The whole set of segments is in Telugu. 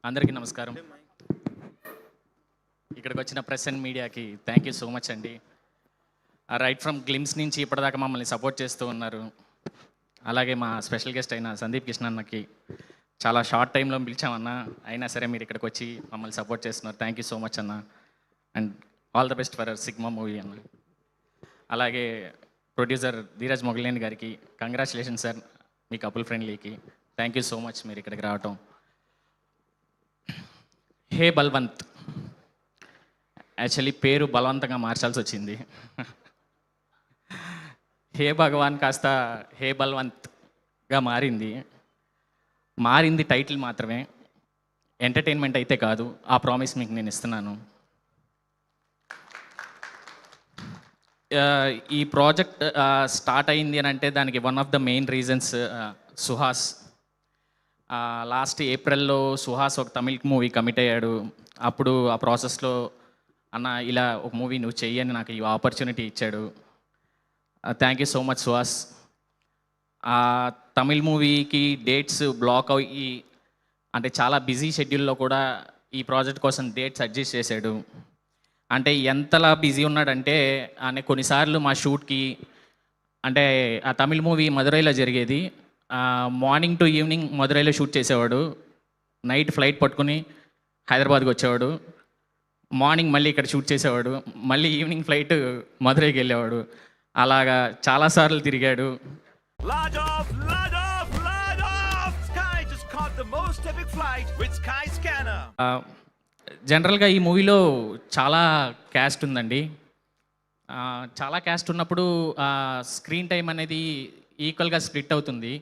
అందరికీ నమస్కారం. ఇక్కడికి వచ్చిన ప్రెస్ అండ్ మీడియాకి థ్యాంక్ యూ సో మచ్ అండి. రైట్ ఫ్రమ్ గ్లిమ్స్ నుంచి ఇప్పటిదాకా మమ్మల్ని సపోర్ట్ చేస్తూ ఉన్నారు. అలాగే మా స్పెషల్ గెస్ట్ అయిన సందీప్ కృష్ణ అన్నకి చాలా షార్ట్ టైంలో పిలిచామన్నా, అయినా సరే మీరు ఇక్కడికి వచ్చి మమ్మల్ని సపోర్ట్ చేస్తున్నారు. థ్యాంక్ యూ సో మచ్ అన్న, and all the best for Sigma movie అన్న. అలాగే ప్రొడ్యూసర్ ధీరజ్ మొగలేని గారికి కంగ్రాచులేషన్ సార్, మీ కపుల్ ఫ్రెండ్లీకి థ్యాంక్ యూ సో మచ్ మీరు ఇక్కడికి రావటం. హే బల్వంత్, యాక్చువల్లీ పేరు బలవంతంగా మార్చాల్సి వచ్చింది. హే భగవాన్ కాస్త హే బల్వంత్గా మారింది టైటిల్ మాత్రమే, ఎంటర్టైన్మెంట్ అయితే కాదు. ఆ ప్రామిస్ మీకు నేను ఇస్తున్నాను. ఈ ప్రాజెక్ట్ స్టార్ట్ అయింది అని అంటే దానికి one of the main reasons Suhas. Last ఏప్రిల్లో సుహాస్ ఒక తమిళ్ మూవీ కమిట్ అయ్యాడు. అప్పుడు ఆ ప్రాసెస్లో అన్న ఇలా ఒక మూవీ నువ్వు చెయ్యని నాకు ఈ ఆపర్చునిటీ ఇచ్చాడు. Thank you so much Suhas. ఆ తమిళ్ మూవీకి డేట్స్ బ్లాక్ అయ్యి అంటే చాలా బిజీ షెడ్యూల్లో కూడా ఈ ప్రాజెక్ట్ కోసం డేట్స్ అడ్జస్ట్ చేశాడు. అంటే ఎంతలా బిజీ ఉన్నాడంటే కొన్నిసార్లు మా షూట్కి అంటే ఆ తమిళ్ మూవీ మదురైలో జరిగేది. మార్నింగ్ టు ఈవినింగ్ మదురైలో షూట్ చేసేవాడు. నైట్ ఫ్లైట్ పట్టుకుని హైదరాబాద్కి వచ్చేవాడు. మార్నింగ్ మళ్ళీ ఇక్కడ షూట్ చేసేవాడు. మళ్ళీ ఈవినింగ్ ఫ్లైట్ మదురైకి వెళ్ళేవాడు. అలాగా చాలాసార్లు తిరిగాడు. జనరల్గా ఈ మూవీలో చాలా క్యాస్ట్ ఉందండి. చాలా క్యాస్ట్ ఉన్నప్పుడు స్క్రీన్ టైం అనేది ఈక్వల్గా స్ప్లిట్ అవుతుంది.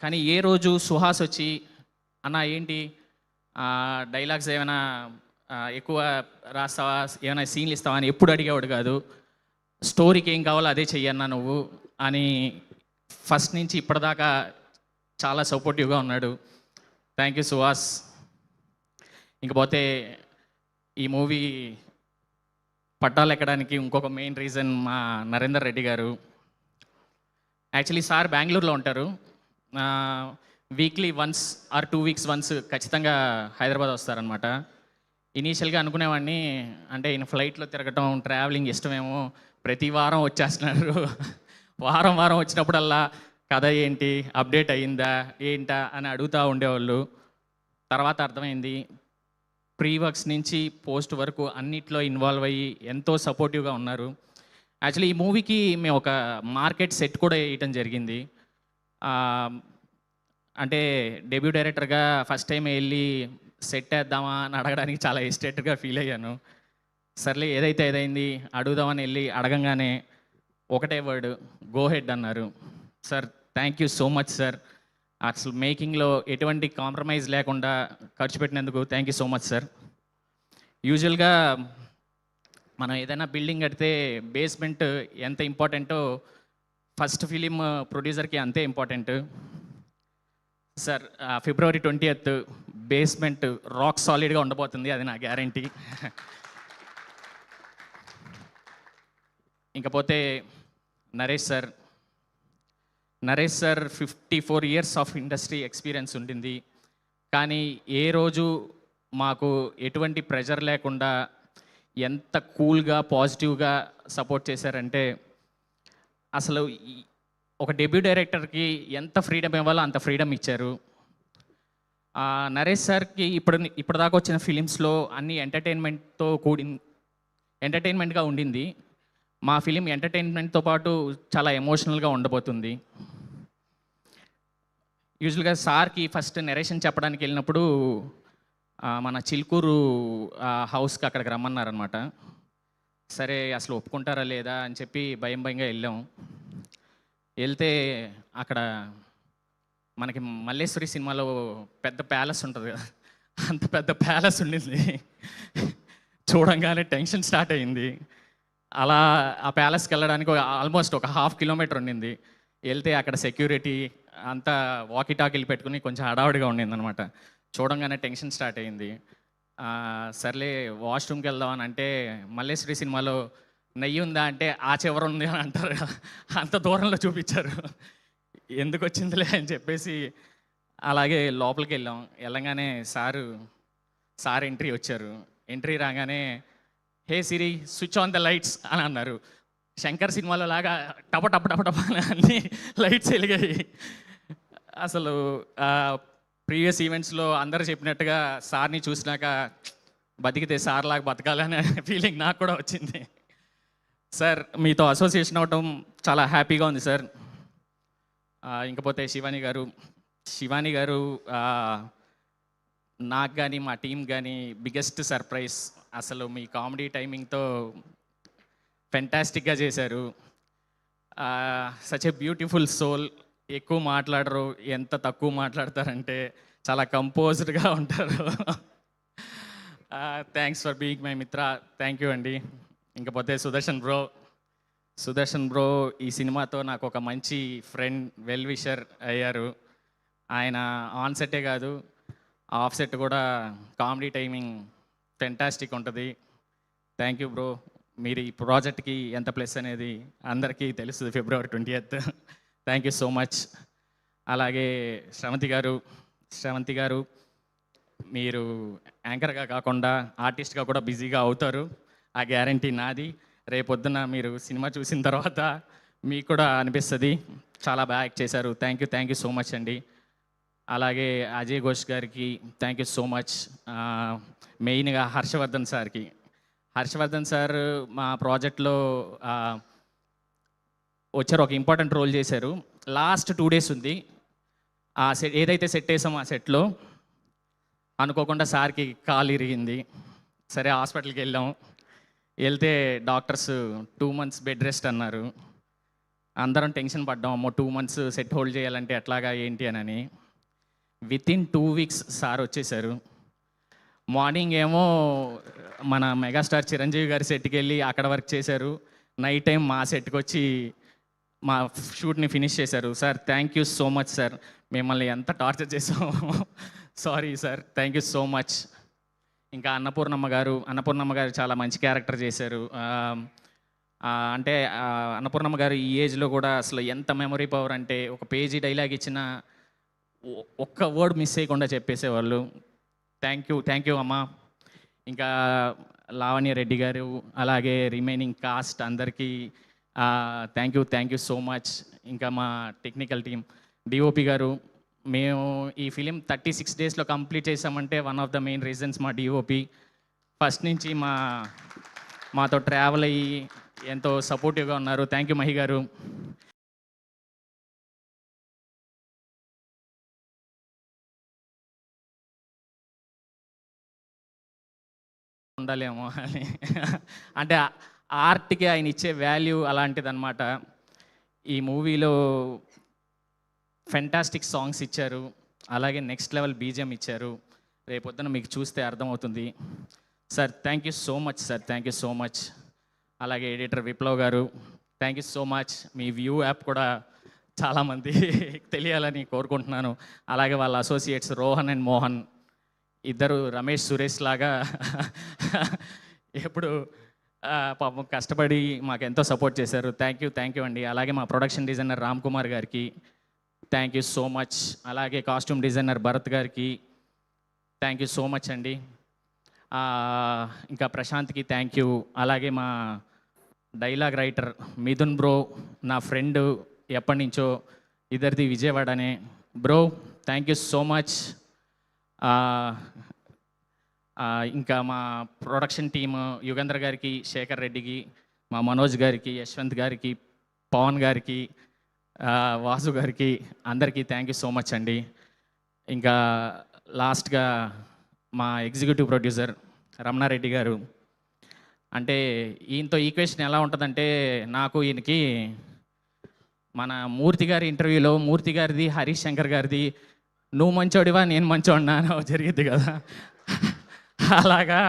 కానీ ఏ రోజు సుహాస్ వచ్చి అన్న ఏంటి డైలాగ్స్ ఏమైనా ఎక్కువ రాస్తావా, ఏమైనా సీన్లు ఇస్తావా అని ఎప్పుడు అడిగేవాడు కాదు. స్టోరీకి ఏం కావాలో అదే చెయ్యన్నా నువ్వు అని ఫస్ట్ నుంచి ఇప్పటిదాకా చాలా సపోర్టివ్గా ఉన్నాడు. Thank you Suhas. ఇంకపోతే ఈ మూవీ పట్టాలు ఎక్కడానికి ఇంకొక మెయిన్ రీజన్ మా నరేందర్ రెడ్డి గారు. యాక్చువల్లీ సార్ బెంగళూరులో ఉంటారు. Weekly once or 2 weeks once ఖచ్చితంగా హైదరాబాద్ వస్తారనమాట. ఇనీషియల్గా అనుకునేవాడిని అంటే ఈయన ఫ్లైట్లో తిరగటం ట్రావెలింగ్ ఇష్టమేమో, ప్రతి వారం వచ్చేస్తున్నారు. వారం వచ్చినప్పుడల్లా కథ ఏంటి, అప్డేట్ అయ్యిందా ఏంటా అని అడుగుతూ ఉండేవాళ్ళు. తర్వాత అర్థమైంది ప్రీ వర్క్స్ నుంచి పోస్ట్ వరకు అన్నిట్లో ఇన్వాల్వ్ అయ్యి ఎంతో సపోర్టివ్గా ఉన్నారు. యాక్చువల్లీ ఈ మూవీకి మేము ఒక మార్కెట్ సెట్ కూడా వేయటం జరిగింది. అంటే డెబ్యూ డైరెక్టర్గా ఫస్ట్ టైం వెళ్ళి సెట్ వేద్దామా అని అడగడానికి చాలా ఎస్టేటెడ్గా ఫీల్ అయ్యాను. సర్లే ఏదైతే ఏదైంది అడుగుదామని వెళ్ళి అడగంగానే ఒకటే వర్డ్, గో హెడ్ అన్నారు. Sir thank you so much sir. అసలు మేకింగ్లో ఎటువంటి కాంప్రమైజ్ లేకుండా ఖర్చు పెట్టినందుకు thank you so much sir. యూజువల్గా మనం ఏదైనా బిల్డింగ్ కడితే బేస్మెంట్ ఎంత ఇంపార్టెంటో ఫస్ట్ ఫిలిం ప్రొడ్యూసర్కి అంతే important sir. February 20th basement rock సాలిడ్గా ఉండబోతుంది, అది నా గ్యారంటీ. ఇంకపోతే Naresh sir 54 years of industry experience ఉండింది. కానీ ఏ రోజు మాకు ఎటువంటి ప్రెషర్ లేకుండా ఎంత కూల్గా పాజిటివ్గా సపోర్ట్ చేశారంటే, అసలు ఒక డెబ్యూ డైరెక్టర్కి ఎంత ఫ్రీడమ్ ఇవ్వాలో అంత ఫ్రీడమ్ ఇచ్చారు. నరేష్ సార్కి ఇప్పటిదాకా వచ్చిన ఫిలిమ్స్లో అన్ని ఎంటర్టైన్మెంట్గా ఉండింది. మా ఫిలిం ఎంటర్టైన్మెంట్తో పాటు చాలా ఎమోషనల్గా ఉండబోతుంది. యూజువల్గా సార్కి ఫస్ట్ నెరేషన్ చెప్పడానికి వెళ్ళినప్పుడు మన చిలుకూరు హౌస్కి అక్కడికి రమ్మన్నారనమాట. సరే అసలు ఒప్పుకుంటారా లేదా అని చెప్పి భయంగా వెళ్ళాం. వెళ్తే అక్కడ మనకి మల్లేశ్వరి సినిమాలో పెద్ద ప్యాలెస్ ఉంటుంది కదా, అంత పెద్ద ప్యాలెస్ ఉండింది. చూడంగానే టెన్షన్ స్టార్ట్ అయింది. అలా ఆ ప్యాలెస్కి వెళ్ళడానికి ఆల్మోస్ట్ ఒక 1/2 kilometer ఉండింది. వెళ్తే అక్కడ సెక్యూరిటీ అంతా వాకీ టాకీలు పెట్టుకుని కొంచెం హడావుడిగా ఉండింది అనమాట. చూడంగానే టెన్షన్ స్టార్ట్ అయింది. సర్లే వాష్రూమ్కి వెళ్దామని అంటే మల్లేశ్వరి సినిమాలో నెయ్యి ఉందా అంటే ఆ చివర ఉంది అని అంటారు కదా, అంత దూరంలో చూపించారు. ఎందుకు వచ్చిందిలే అని చెప్పేసి అలాగే లోపలికి వెళ్ళాం. వెళ్ళంగానే సార్ ఎంట్రీ వచ్చారు. ఎంట్రీ రాగానే హే సిరి స్విచ్ ఆన్ ద లైట్స్ అని అన్నారు. శంకర్ సినిమాలో లాగా టప టప టప టప అని అన్ని లైట్స్ వెలిగాయి. అసలు ప్రీవియస్ ఈవెంట్స్లో అందరూ చెప్పినట్టుగా సార్ని చూసినాక బతికితే సార్ లాగా బతకాలనే ఫీలింగ్ నాకు కూడా వచ్చింది. సార్ మీతో అసోసియేషన్ అవటం చాలా హ్యాపీగా ఉంది సార్. ఇంకపోతే శివాని గారు నాకు కానీ మా టీం కానీ బిగ్గెస్ట్ సర్ప్రైజ్. అసలు మీ కామెడీ టైమింగ్తో ఫెంటాస్టిక్గా చేశారు. Such a beautiful soul. ఎక్కువ మాట్లాడరు, ఎంత తక్కువ మాట్లాడతారంటే చాలా కంపోజ్డ్గా ఉంటారు. Thanks for being my mitra. Thank you అండి. ఇంకపోతే సుదర్శన్ బ్రో ఈ సినిమాతో నాకు ఒక మంచి ఫ్రెండ్, వెల్ విషర్ అయ్యారు. ఆయన ఆన్ సెట్టే కాదు ఆఫ్ సెట్ కూడా కామెడీ టైమింగ్ ఫెంటాస్టిక్ ఉంటుంది. Thank you bro. మీరు ఈ ప్రాజెక్ట్కి ఎంత ప్లస్ అనేది అందరికీ తెలుస్తుంది February 20th. Thank you so much. అలాగే శ్రవంతి గారు మీరు యాంకర్గా కాకుండా ఆర్టిస్ట్గా కూడా బిజీగా అవుతారు, ఆ గ్యారంటీ నాది. రేపొద్దున మీరు సినిమా చూసిన తర్వాత మీకు కూడా అనిపిస్తుంది చాలా బాగా యాక్ట్ చేశారు. థ్యాంక్ యూ సో మచ్ అండి. అలాగే అజయ్ ఘోష్ గారికి థ్యాంక్ యూ సో మచ్. మెయిన్గా హర్షవర్ధన్ సార్ మా ప్రాజెక్ట్లో వచ్చారు, ఒక ఇంపార్టెంట్ రోల్ చేశారు. లాస్ట్ 2 days ఉంది ఆ సెట్, ఏదైతే సెట్ వేసామో ఆ సెట్లో అనుకోకుండా సార్కి కాలు ఇరిగింది. సరే హాస్పిటల్కి వెళ్తే డాక్టర్స్ 2 months బెడ్ రెస్ట్ అన్నారు. అందరం టెన్షన్ పడ్డాం, అమ్మో 2 months సెట్ హోల్డ్ చేయాలంటే ఎట్లాగా ఏంటి అని. వితిన్ 2 weeks సార్ వచ్చేసారు. మార్నింగ్ ఏమో మన మెగాస్టార్ చిరంజీవి గారి సెట్కి వెళ్ళి అక్కడ వర్క్ చేశారు. నైట్ టైం మా సెట్కి వచ్చి మా షూట్ని ఫినిష్ చేశారు. Sir thank you so much sir. మిమ్మల్ని ఎంత టార్చర్ చేసాము, sorry sir. Thank you so much. ఇంకా అన్నపూర్ణమ్మ గారు చాలా మంచి క్యారెక్టర్ చేశారు. అంటే అన్నపూర్ణమ్మ గారు ఈ ఏజ్లో కూడా అసలు ఎంత మెమరీ పవర్ అంటే, ఒక పేజీ డైలాగ్ ఇచ్చిన ఒక్క వర్డ్ మిస్ చేయకుండా చెప్పేసేవాళ్ళు. థ్యాంక్ యూ అమ్మ. ఇంకా లావణ్య రెడ్డి గారు, అలాగే రిమైనింగ్ కాస్ట్ అందరికీ థ్యాంక్ యూ సో మచ్. ఇంకా మా టెక్నికల్ టీం, డిఓపి గారు, మేము ఈ ఫిలిం 36 daysలో కంప్లీట్ చేసామంటే one of the main reasons మా డిఓపి. ఫస్ట్ నుంచి మాతో ట్రావెల్ అయ్యి ఎంతో సపోర్టివ్గా ఉన్నారు. థ్యాంక్ యూ మహి గారు. ఉండాలేమో అని అంటే ఆర్ట్కి ఆయన ఇచ్చే వాల్యూ అలాంటిదన్నమాట. ఈ మూవీలో ఫెంటాస్టిక్ సాంగ్స్ ఇచ్చారు, అలాగే నెక్స్ట్ లెవెల్ బీజిఎం ఇచ్చారు. రేపొద్దున మీకు చూస్తే అర్థమవుతుంది. Sir thank you so much sir, thank you so much. అలాగే ఎడిటర్ విప్లవ్ గారు thank you so much. Me view app కూడా చాలామంది తెలియాలని కోరుకుంటున్నాను. అలాగే వాళ్ళ అసోసియేట్స్ రోహన్ అండ్ మోహన్, ఇద్దరు రమేష్ సురేష్ లాగా ఎప్పుడు పాపం కష్టపడి మాకు ఎంతో సపోర్ట్ చేశారు. థ్యాంక్ యూ అండి. అలాగే మా ప్రొడక్షన్ డిజైనర్ రామ్ కుమార్ గారికి థ్యాంక్ యూ సో మచ్. అలాగే కాస్ట్యూమ్ డిజైనర్ భరత్ గారికి థ్యాంక్ యూ సో మచ్ అండి. ఇంకా ప్రశాంత్కి థ్యాంక్ యూ. అలాగే మా డైలాగ్ రైటర్ మిథున్ బ్రో, నా ఫ్రెండ్ ఎప్పటి నుంచో, ఇద్దరిది విజయవాడనే. Bro thank you so much. ఇంకా మా ప్రొడక్షన్ టీమ్ యుగేంద్ర గారికి, శేఖర్ రెడ్డికి, మా మనోజ్ గారికి, యశ్వంత్ గారికి, పవన్ గారికి, వాసు గారికి, అందరికీ థ్యాంక్ యూ సో మచ్ అండి. ఇంకా లాస్ట్గా మా ఎగ్జిక్యూటివ్ ప్రొడ్యూసర్ రమణారెడ్డి గారు. అంటే ఈయనతో ఈక్వేషన్ ఎలా ఉంటుందంటే, నాకు ఈయనకి మన మూర్తి గారి ఇంటర్వ్యూలో మూర్తి గారిది, హరీష్ శంకర్ గారిది నువ్వు మంచోడివా నేను మంచోడినా అని జరిగింది కదా, అలాగా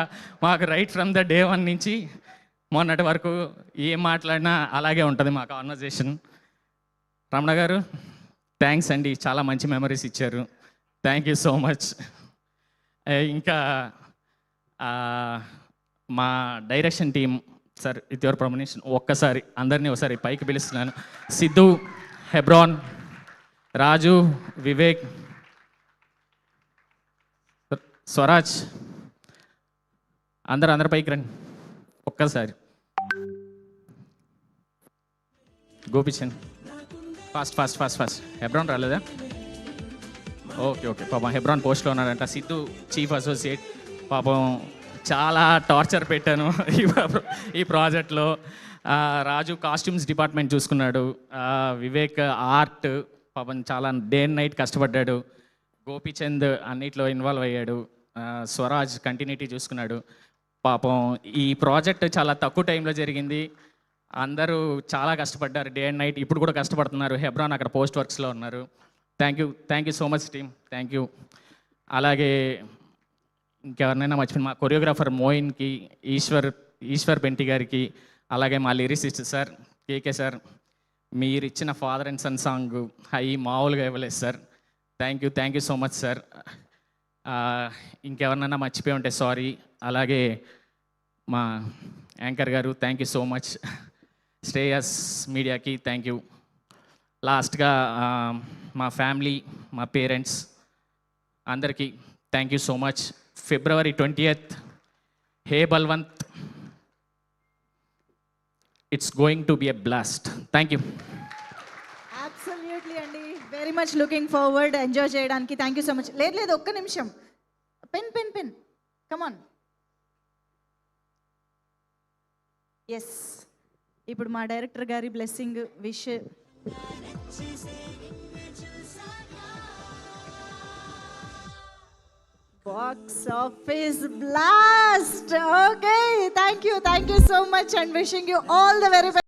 మాకు రైట్ ఫ్రమ్ ద డే 1 నుంచి మొన్నటి వరకు ఏం మాట్లాడినా అలాగే ఉంటుంది మా కాన్వర్జేషన్. రమణ గారు థ్యాంక్స్ అండి, చాలా మంచి మెమరీస్ ఇచ్చారు. Thank you so much. ఇంకా మా direction team sir, with your permission ఒక్కసారి అందరినీ ఒకసారి పైకి పిలుస్తున్నాను. సిద్ధు, హెబ్రాన్, రాజు, వివేక్, స్వరాజ్, అందరు పైకి రండి ఒక్కసారి. గోపిచంద్, ఫాస్ట్. హెబ్రాన్ రాలేదా? ఓకే. పాపం హెబ్రాన్ పోస్ట్లో ఉన్నాడంట. సిద్ధు చీఫ్ అసోసియేట్, పాపం చాలా టార్చర్ పెట్టాను ఈ ప్రాజెక్ట్లో. రాజు కాస్ట్యూమ్స్ డిపార్ట్మెంట్ చూసుకున్నాడు. వివేక్ ఆర్ట్, పాపం చాలా డే అండ్ నైట్ కష్టపడ్డాడు. గోపిచంద్ అన్నిట్లో ఇన్వాల్వ్ అయ్యాడు. స్వరాజ్ కంటిన్యూటీ చూసుకున్నాడు. పాపం ఈ ప్రాజెక్ట్ చాలా తక్కువ టైంలో జరిగింది. అందరూ చాలా కష్టపడ్డారు డే అండ్ నైట్. ఇప్పుడు కూడా కష్టపడుతున్నారు. హెబ్రాన్ అక్కడ పోస్ట్ వర్క్స్లో ఉన్నారు. Thank you so much team, thank you. అలాగే ఇంకెవరినైనా మర్చిపోయిన మా కొరియోగ్రాఫర్ మోయిన్కి, ఈశ్వర్ బెంటి గారికి, అలాగే మా లిరిసిస్ట్ సార్ కేకే సార్, మీరు ఇచ్చిన ఫాదర్ అండ్ సన్ సాంగ్ మామూలుగా ఇవ్వలేదు sir. Thank you so much sir. ఇంకెవరినైనా మర్చిపోయి ఉంటే సారీ. అలాగే మా యాంకర్ గారు thank you so much. Shreyas మీడియాకి థ్యాంక్ యూ. లాస్ట్గా మా ఫ్యామిలీ, మా పేరెంట్స్ అందరికీ thank you so much. February 20th, hey Balwant, it's going to be a blast. Thank you. Absolutely అండి, very much looking forward enjoy చేయడానికి. థ్యాంక్ యూ సో మచ్. లేదు ఒక్క నిమిషం, పెన్ కమాన్. ఎస్, ఇప్పుడు మా డైరెక్టర్ గారి blessing wish. Box office blast. Okay, thank you so much and wishing you all the very best.